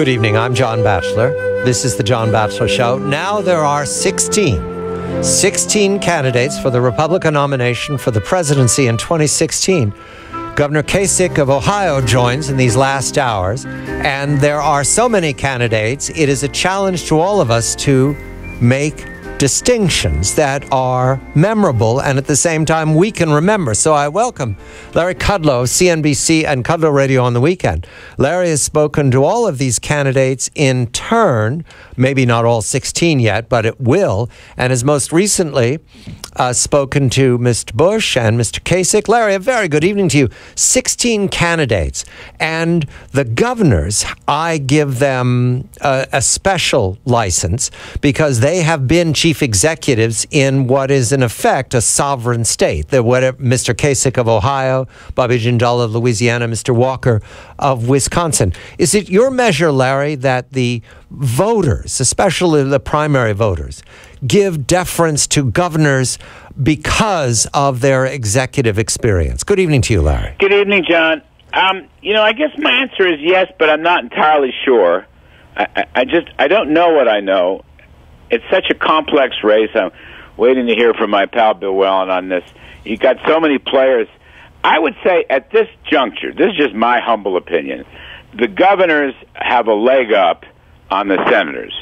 Good evening, I'm John Batchelor. This is the John Batchelor Show. Now there are 16 candidates for the Republican nomination for the presidency in 2016. Governor Kasich of Ohio joins in these last hours, and there are so many candidates, it is a challenge to all of us to make distinctions that are memorable and at the same time we can remember. So I welcome Larry Kudlow, CNBC and Kudlow Radio on the Weekend. Larry has spoken to all of these candidates in turn, maybe not all 16 yet, but it will, and has most recently spoken to Mr. Bush and Mr. Kasich. Larry, a very good evening to you. 16 candidates, and the governors, I give them a special license because they have been chief executives in what is in effect a sovereign state. Mr. Kasich of Ohio, Bobby Jindal of Louisiana, Mr. Walker of Wisconsin. Is it your measure, Larry, that the voters, especially the primary voters, give deference to governors because of their executive experience? Good evening to you, Larry. Good evening, John. I guess my answer is yes, but I'm not entirely sure. I don't know what I know. It's such a complex race. I'm waiting to hear from my pal Bill Whalen on this. You got so many players. I would say at this juncture, this is just my humble opinion, the governors have a leg up on the senators.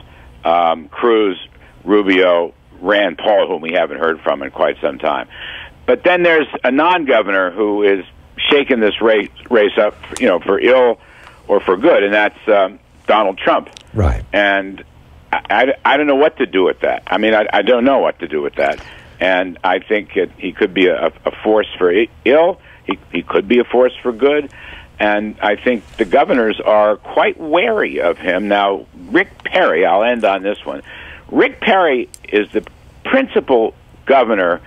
Cruz, Rubio, Rand Paul, whom we haven't heard from in quite some time. But then there's a non-governor who is shaking this race up, for ill or for good, and that's Donald Trump. Right. And I don't know what to do with that. I mean, I don't know what to do with that. And I think he could be a force for ill. He could be a force for good. And I think the governors are quite wary of him. Now, Rick Perry, I'll end on this one. Rick Perry is the principal governor,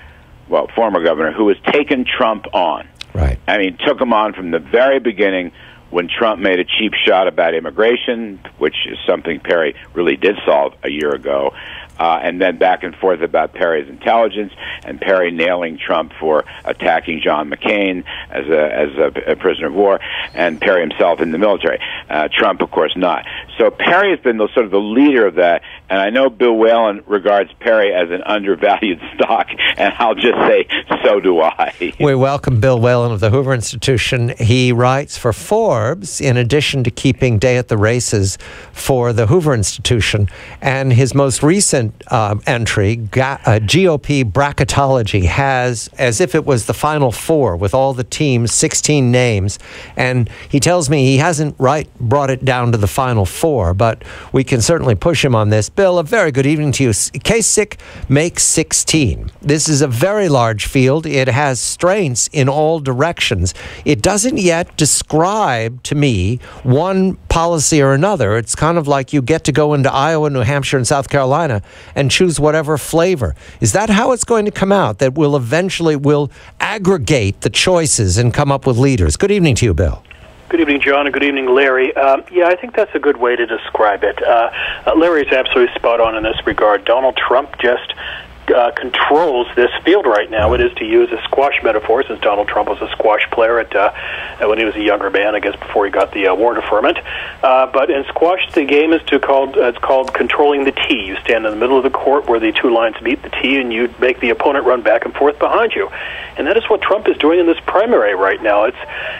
former governor, who has taken Trump on. Right. I mean, took him on from the very beginning when Trump made a cheap shot about immigration, which is something Perry really did solve a year ago, and then back and forth about Perry's intelligence, and Perry nailing Trump for attacking John McCain as a prisoner of war, and Perry himself in the military. Trump, of course, not. So Perry has been sort of the leader of that, and I know Bill Whalen regards Perry as an undervalued stock, and I'll just say, so do I. We welcome Bill Whalen of the Hoover Institution. He writes for Forbes, in addition to keeping Day at the Races for the Hoover Institution, and his most recent entry, GOP Bracketology, has, as if it was the Final Four with all the teams, 16 names, and he tells me he hasn't brought it down to the Final Four, but we can certainly push him on this. Bill, a very good evening to you. Kasich makes 16. This is a very large field. It has strengths in all directions. It doesn't yet describe to me one policy or another. It's kind of like you get to go into Iowa, New Hampshire, and South Carolina and choose whatever flavor. Is that how it's going to come out, that we'll eventually aggregate the choices and come up with leaders? Good evening to you, Bill. Good evening, John, and good evening, Larry. Yeah, I think that's a good way to describe it. Larry's absolutely spot on in this regard. Donald Trump just controls this field right now. It is, to use a squash metaphor, since Donald Trump was a squash player when he was a younger man, I guess, before he got the war deferment. But in squash, the game is it's called controlling the tee. You stand in the middle of the court where the two lines meet the tee, and you make the opponent run back and forth behind you. And that is what Trump is doing in this primary right now.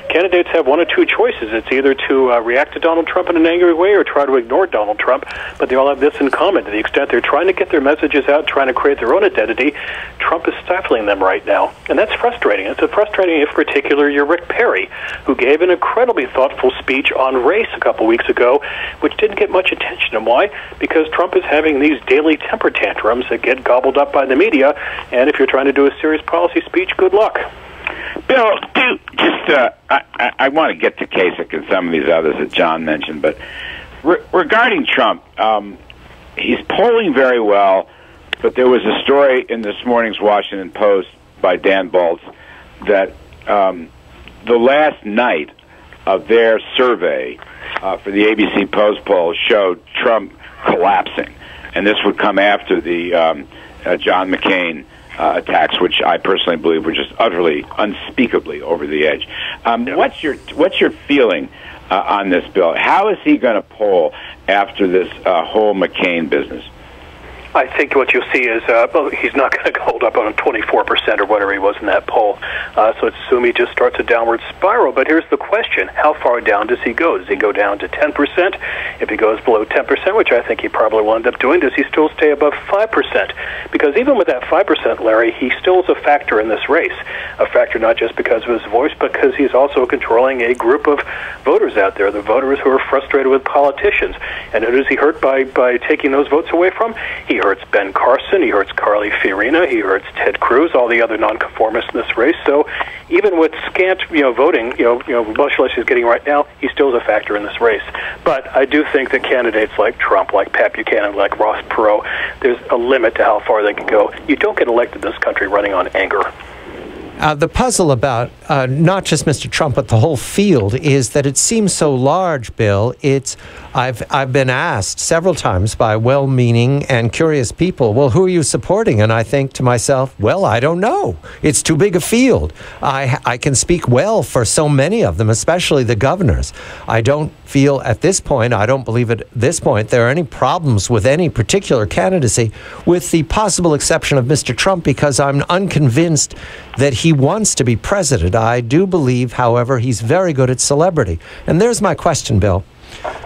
Candidates have one of two choices. It's either to react to Donald Trump in an angry way or try to ignore Donald Trump. But they all have this in common. To the extent they're trying to get their messages out, trying to create their own identity, Trump is stifling them right now. And that's frustrating. It's frustrating, in particular, you're Rick Perry, who gave an incredibly thoughtful speech on race a couple weeks ago, which didn't get much attention. And why? Because Trump is having these daily temper tantrums that get gobbled up by the media. And if you're trying to do a serious policy speech, good luck. Bill, I want to get to Kasich and some of these others that John mentioned, but regarding Trump, he's polling very well, but there was a story in this morning's Washington Post by Dan Baltz that the last night of their survey for the ABC Post poll showed Trump collapsing, and this would come after the John McCain attacks, which I personally believe were just utterly, unspeakably over the edge. What's your feeling on this bill. How is he going to poll after this whole McCain business? I think what you'll see is, well, he's not going to hold up on 24% or whatever he was in that poll. So let's assume he just starts a downward spiral. But here's the question. How far down does he go? Does he go down to 10%? If he goes below 10%, which I think he probably will end up doing, does he still stay above 5%? Because even with that 5%, Larry, he still is a factor in this race. A factor not just because of his voice, but because he's also controlling a group of voters out there, the voters who are frustrated with politicians. And who does he hurt by taking those votes away from? He hurts Ben Carson, he hurts Carly Fiorina, he hurts Ted Cruz, all the other nonconformists in this race. So even with scant, voting, much less he's getting right now, he still is a factor in this race. But I do think that candidates like Trump, like Pat Buchanan, like Ross Perot, there's a limit to how far they can go. You don't get elected in this country running on anger. The puzzle about not just Mr. Trump, but the whole field is that it seems so large, Bill. I've been asked several times by well-meaning and curious people, well, who are you supporting? And I think to myself, well, I don't know. It's too big a field. I can speak well for so many of them, especially the governors. I don't feel at this point, I don't believe at this point, there are any problems with any particular candidacy, with the possible exception of Mr. Trump, because I'm unconvinced that he wants to be president. I do believe, however, he's very good at celebrity. And there's my question, Bill.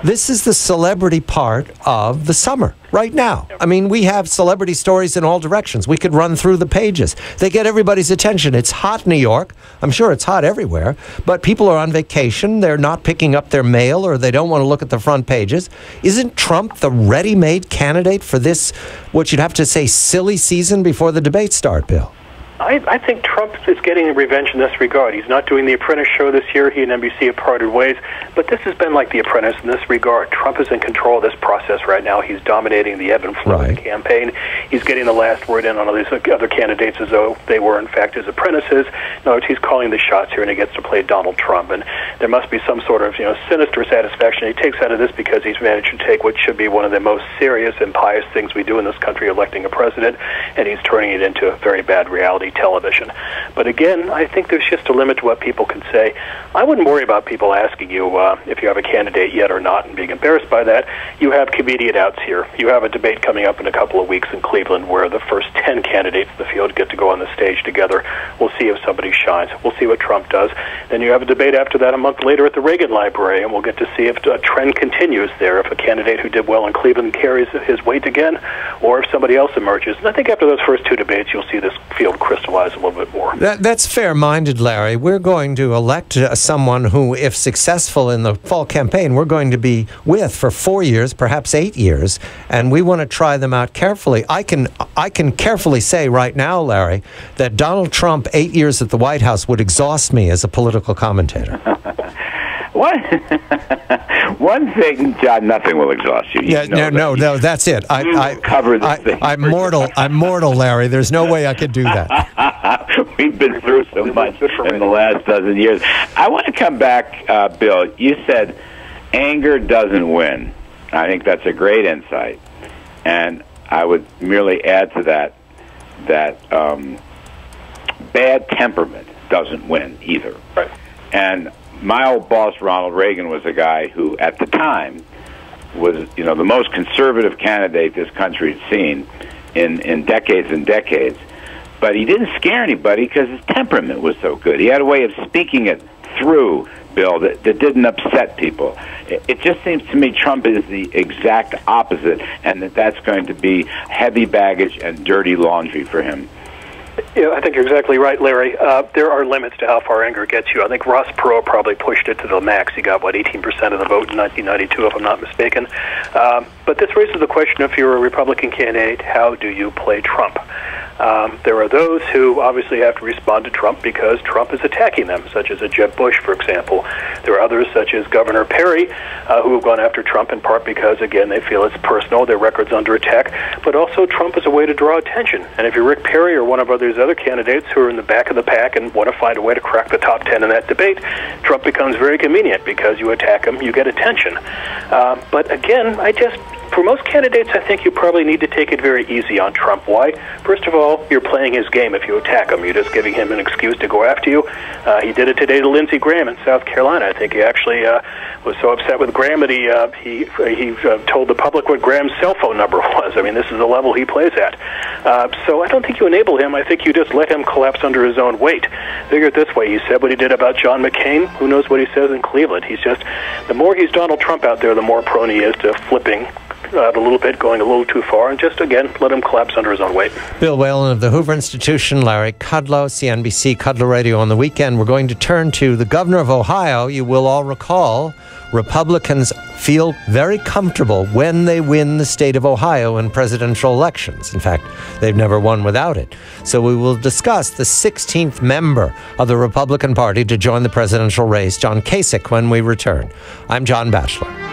This is the celebrity part of the summer right now. I mean, we have celebrity stories in all directions. We could run through the pages. They get everybody's attention. It's hot in New York. I'm sure it's hot everywhere. But people are on vacation. They're not picking up their mail, or they don't want to look at the front pages. Isn't Trump the ready-made candidate for this, what you'd have to say, silly season before the debates start, Bill? I think Trump is getting revenge in this regard. He's not doing The Apprentice show this year. He and NBC have parted ways. But this has been like The Apprentice in this regard. Trump is in control of this process right now. He's dominating the ebb and flow of the campaign. He's getting the last word in on all these other candidates as though they were, in fact, his apprentices. In other words, he's calling the shots here, and he gets to play Donald Trump. And there must be some sort of sinister satisfaction he takes out of this, because he's managed to take what should be one of the most serious and pious things we do in this country, electing a president, and he's turning it into a very bad reality television. But again, I think there's just a limit to what people can say. I wouldn't worry about people asking you if you have a candidate yet or not and being embarrassed by that. You have comedian outs here. You have a debate coming up in a couple of weeks in Cleveland where the first 10 candidates in the field get to go on the stage together. We'll see if somebody shines. We'll see what Trump does. Then you have a debate after that a month later at the Reagan Library, and we'll get to see if a trend continues there, if a candidate who did well in Cleveland carries his weight again, or if somebody else emerges. And I think after those first two debates, you'll see this field crystallize a little bit more. That's fair-minded, Larry. We're going to elect someone who, if successful in the fall campaign, we're going to be with for 4 years, perhaps 8 years, and we want to try them out carefully. I can carefully say right now, Larry, that Donald Trump, 8 years at the White House, would exhaust me as a political commentator. One thing, John, nothing will exhaust you. No, that's it. I cover this thing. I'm mortal, Larry. There's no way I could do that. We've been through so much in the last dozen years. I want to come back, Bill. You said anger doesn't win. I think that's a great insight. And I would merely add to that bad temperament doesn't win either. Right. And my old boss, Ronald Reagan, was a guy who, at the time, was the most conservative candidate this country had seen in decades and decades. But he didn't scare anybody because his temperament was so good. He had a way of speaking it through, Bill, that didn't upset people. It just seems to me Trump is the exact opposite, and that's going to be heavy baggage and dirty laundry for him. Yeah, I think you're exactly right, Larry. There are limits to how far anger gets you. I think Ross Perot probably pushed it to the max. He got, 18% of the vote in 1992, if I'm not mistaken. But this raises the question, if you're a Republican candidate, how do you play Trump? There are those who obviously have to respond to Trump because Trump is attacking them, such as a Jeb Bush, for example. There are others, such as Governor Perry, who have gone after Trump in part because, again, they feel it's personal, their record's under attack. But also Trump is a way to draw attention. And if you're Rick Perry or one of these other candidates who are in the back of the pack and want to find a way to crack the top 10 in that debate, Trump becomes very convenient because you attack him, you get attention. But again, For most candidates, I think you probably need to take it very easy on Trump. Why? First of all, you're playing his game if you attack him. You're just giving him an excuse to go after you. He did it today to Lindsey Graham in South Carolina. I think he actually was so upset with Graham that he told the public what Graham's cell phone number was. I mean, this is the level he plays at. So I don't think you enable him. I think you just let him collapse under his own weight. Figure it this way. He said what he did about John McCain. Who knows what he says in Cleveland? He's just, the more he's Donald Trump out there, the more prone he is to flipping a little bit, going a little too far, and just, again, let him collapse under his own weight. Bill Whalen of the Hoover Institution, Larry Kudlow, CNBC Kudlow Radio on the weekend. We're going to turn to the governor of Ohio. You will all recall Republicans feel very comfortable when they win the state of Ohio in presidential elections. In fact, they've never won without it. So we will discuss the 16th member of the Republican Party to join the presidential race, John Kasich, when we return. I'm John Batchelor.